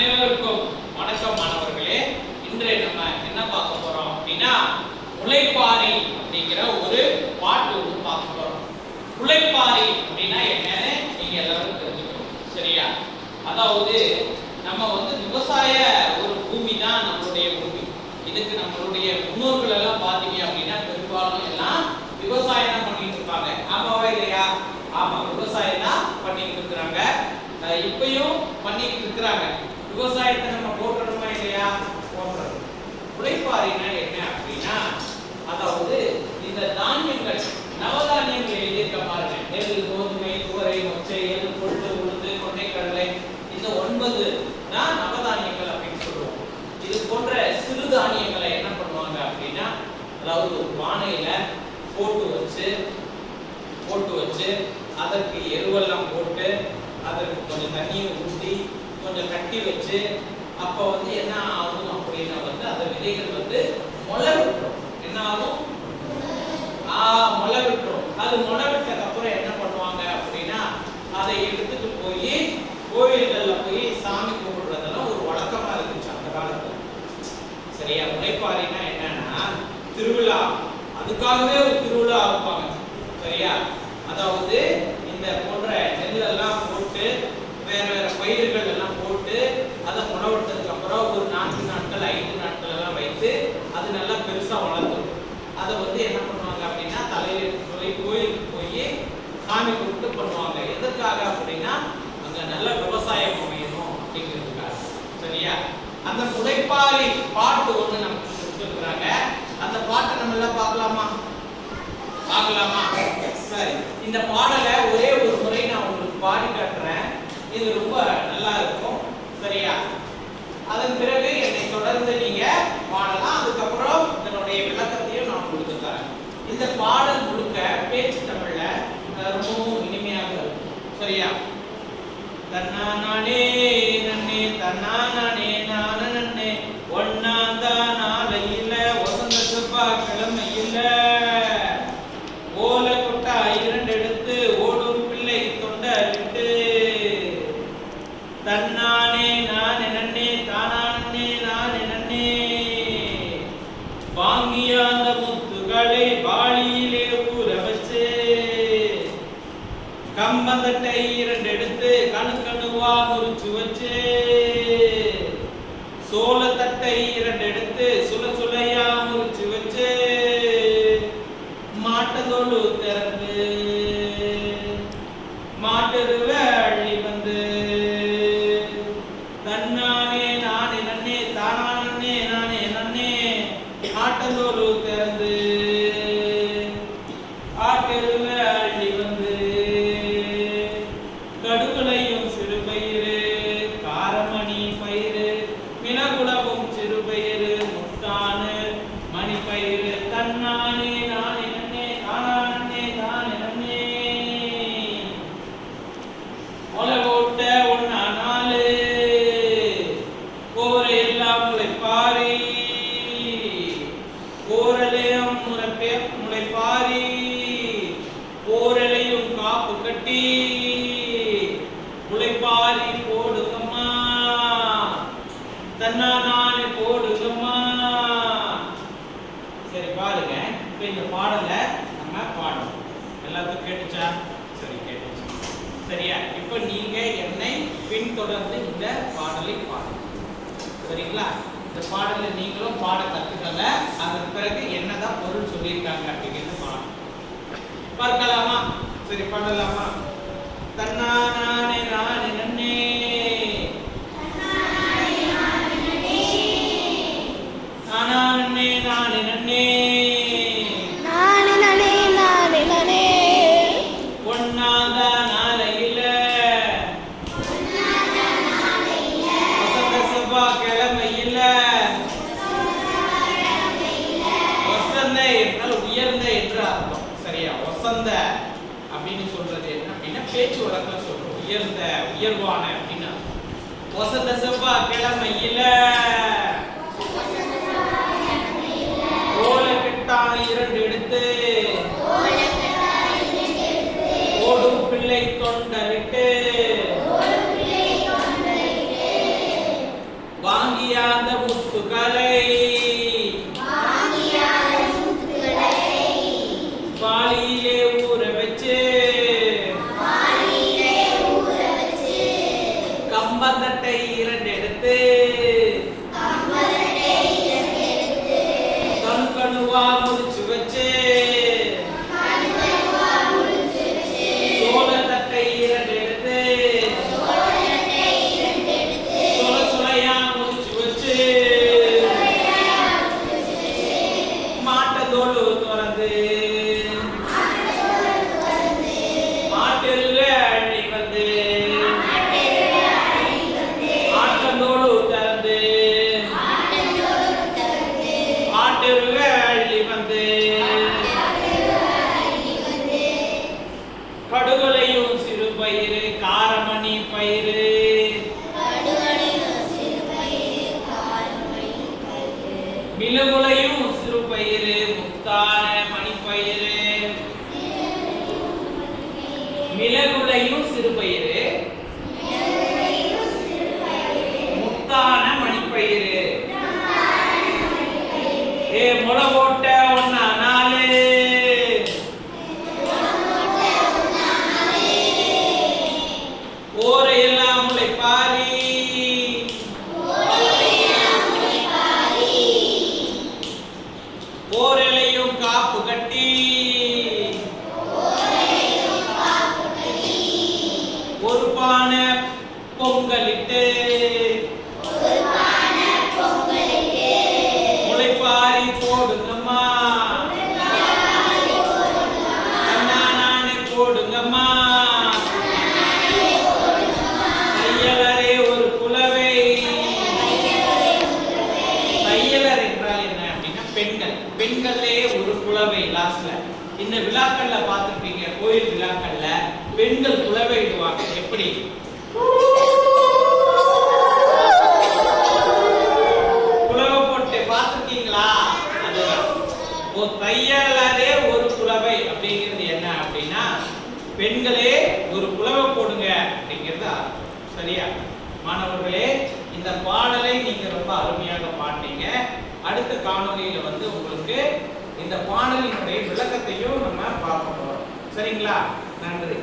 அனைவருக்கும் வணக்கம் மாணவர்களே. இன்று நம்ம என்ன பார்க்க போறோம் அப்படின்னா முளைப்பாரி அப்படிங்கிற ஒரு பாட்டு ஒன்று பார்க்க போறோம். முளைப்பாரி அப்படின்னா என்னன்னு நீங்க எல்லாரும் தெரிஞ்சுக்கணும், சரியா? அதாவது நம்ம விவசாய ஒரு பூமி தான் நம்மளுடைய பூமி. இதுக்கு நம்மளுடைய முன்னோர்கள் எல்லாம் பாத்தீங்க அப்படின்னா பெரும்பாலும் எல்லாம் விவசாயம் தான் பண்ணிட்டு இருப்பாங்க. ஆமாவா இல்லையா? ஆமா, விவசாயம் தான் பண்ணிட்டு இருக்கிறாங்க. இப்பயும் பண்ணிட்டு இருக்கிறாங்க. விவசாயத்தை நம்ம போற்றணுமா இல்லையா? போற்றணும். முளைப்பாரினா என்ன அப்படின்னா, அதாவது இந்த தானியங்கள், நவதானியங்கள் எழுதியிருக்க பாருங்க. நெல், கோதுமை, துவரை, மொச்சை, எள், கொள்ளு, உளுந்து, கொண்டைக்கடலை, இந்த 9 தான் நவதானியங்கள் அப்படின்னு சொல்லுவோம். இது போன்ற சிறுதானியங்களை என்ன பண்ணுவாங்க அப்படின்னா, அதாவது ஒரு பானையில போட்டு வச்சு அதற்கு எருவெல்லாம் போட்டு அதற்கு கொஞ்சம் தண்ணியை ஊற்றி கொஞ்சம் கட்டி வச்சு அப்ப என்ன ஆகும் அப்படின்னா அந்த விதைகள் முளை விட்டுரும். என்ன ஆகும்? முளை விட்டுரும். அது முளை விட்டதுக்கு அப்புறம் என்ன பண்ணுவாங்க அப்படின்னா, அதை எடுத்துட்டு போய் கோயில்கள்ல போய் சாமி கும்பிடுறதெல்லாம் ஒரு வழக்கமா இருந்துச்சு அந்த காலத்துல, சரியா? முளைப்பாரினா என்னன்னா திருவிழா, அதுக்காகவே ஒரு திருவிழா ஆகுவாங்க, சரியா? அதாவது இந்த போன்ற நெல்லெல்லாம் போட்டு வேற வேற பயிர்கள் எல்லாம் போட்டு அதை முளைவிட்டதுக்கு அப்புறம் ஒரு 4 நாட்கள் 5 நாட்கள் எல்லாம் வைத்து அது நல்லா பெருசா வளர்ந்துடும். அதை என்ன பண்ணுவாங்க அப்படின்னா தலையில கோயிலுக்கு போய் சாமி கும்பிட்டு பண்ணுவாங்க. எதற்காக அப்படின்னா அங்க நல்ல விவசாயம் அமையணும் அப்படிங்கிறதுக்காக, சரியா? அந்த முளைப்பாரி பாட்டு ஒண்ணு நமக்கு கொடுத்துருக்காங்க. அந்த பாட்டை நம்ம எல்லாம் பார்க்கலாமா? சரி, இந்த பாடலை ஒரே ஒரு முறை நான் உங்களுக்கு பாடி காட்டுறேன். இது ரொம்ப நல்லா இருக்கும், சரியா? அதன் பிறகு என்னை தொடர்ந்து நீங்க பாடலாம். அதுக்கப்புறம் இதனுடைய விளக்கத்தையும் நான் உங்களுக்கு தரேன். இந்த பாடல் முழுக்க பேச்சு தமிழ்ல ரொம்பவும் இனிமையாக இருக்கும், சரியா? தன்னானே நன்னே தன்னானே நான நன்னே ஒன்னாந்தா நாளையில வசந்த செவ்வாய் கிழமையில ஓலை கொட்டா 2 எடுத்து ஓடும் பிள்ளை தொண்டரிட்டு தன்னானே நானே நன்னே தானானே நானே நன்னே வாங்கிய அந்த முத்துகளை வாளியிலே ஊற வச்சு கம்பந்தட்டை 2 எடுத்து கணுக்கணுவா முறிச்சு வச்சு சோளத்தட்டை 2 எடுத்து சுளையா முறிச்சு வச்சு மாட்டதோடு திறந்து மாட்டெருவ அள்ளி வந்து தன்னானே நானே நன்னே தானானே நானே நன்னே ஆட்டதோடு திறந்து ஆட்டெருவ அள்ளி வந்து கடுகுலையும் சிறுபயிறு காரமணி பயிறு மினகுலவும் சிறுபயிறு முத்தானு மணி பயிறு தன்னானே நானே நன்னே தானானே தானே நன்னே ஒலவோட்ட ஒன்னா 4 கோரை எல்லாம் முளைப்பாரி கோரலையும் முளைப்பாரி கோரலையும் காப்பு கட்டி முளைப்பாரி போடுங்கம்மா தன்னானே போடுங்கம்மா. சரி, பாருங்க. இப்ப இந்த பாடலை நம்ம பாடணும். எல்லாத்துக்கும் கேட்டுச்சா? சரி, கேட்டுச்சு, சரியா? இப்ப நீங்க என்னை பின்தொடர்ந்து இந்த பாடலை பாடணும், சரிங்களா? இந்த பாடலை நீங்களும் பாட கத்துக்கங்க. அதன் பிறகு என்னதான் பொருள் சொல்லியிருக்காங்க அப்படிங்கிறது பாடணும். பார்க்கலாமா? சரி, பாடலாமா? தன்னானே நானே நன்னே தானானே நானே நன்னே ஒன்னாந்தா நாளையில வசந்த செவ்வாய் கிழமையில வசந்த என்றால் உயர்ந்த என்று அர்த்தம், சரியா? வசந்த அப்படின்னு சொல்றது என்ன அப்படின்னா பேச்சு வழக்கம் சொல்றோம். உயர்ந்த, உயர்வான அப்படின்னா வசந்த செவ்வாய் கிழமையில ஓலை கட்டா 2 எடுத்து ஓடும் பிள்ளை தொண்டரிட்டு கம்பந்தட்டை 2 எடுத்து கணுவா முடிச்சு வச்சு சோளத்தட்டை 2 எடுத்து சொல சொலையா முடிச்சு வச்சு மாட்டத்தோடு திறந்து மாட்டெருக அள்ளி வந்து ஆட்டந்தோடு திறந்து ஆட்டெருக அள்ளி வந்து கடுகுலையும் சிறு பயிறு காரமணி பயிறு மிளகுலையும் சிறு பயிறு முத்தான மணிப்பயிறு மிளகுலையும் சிறு பயிறு முத்தான மணிப்பயிறு முளை போட்ட ஒன்னா நாலு ஓரையெல்லாம் முளைப்பாரி ஓரலையும் காப்பு கட்டி ஒரு பானை பொங்கலிட்டு முளைப்பாரி போடுங்கம்மா நானே போடுங்கம்மா தையலரே ஒரு குலவை தையலர் என்றால் என்ன அப்படின்னா பெண்கள் பெண்களே ஒரு குலவை லாஸ்ட்ல இந்த விழாக்கள்ல பார்த்திருப்பீங்க கோயில் விழாக்கள்ல பெண்கள் குலவை இடுவாங்க எப்படி குலவை போட்டு பார்த்திருக்கீங்களா அதுதான் தையலரே ஒரு குலவை அப்படிங்கிறது என்ன அப்படின்னா பெண்களே ஒரு குலவை போடுங்க அப்படிங்கிறது சரியா மாணவர்களே இந்த பாடலை நீங்க ரொம்ப அருமையாக பாடுனீங்க அடுத்த காணொளியில வந்து உங்களுக்கு இந்த பாடலினுடைய விளக்கத்தையும் நம்ம பார்க்க போறோம் சரிங்களா நன்றி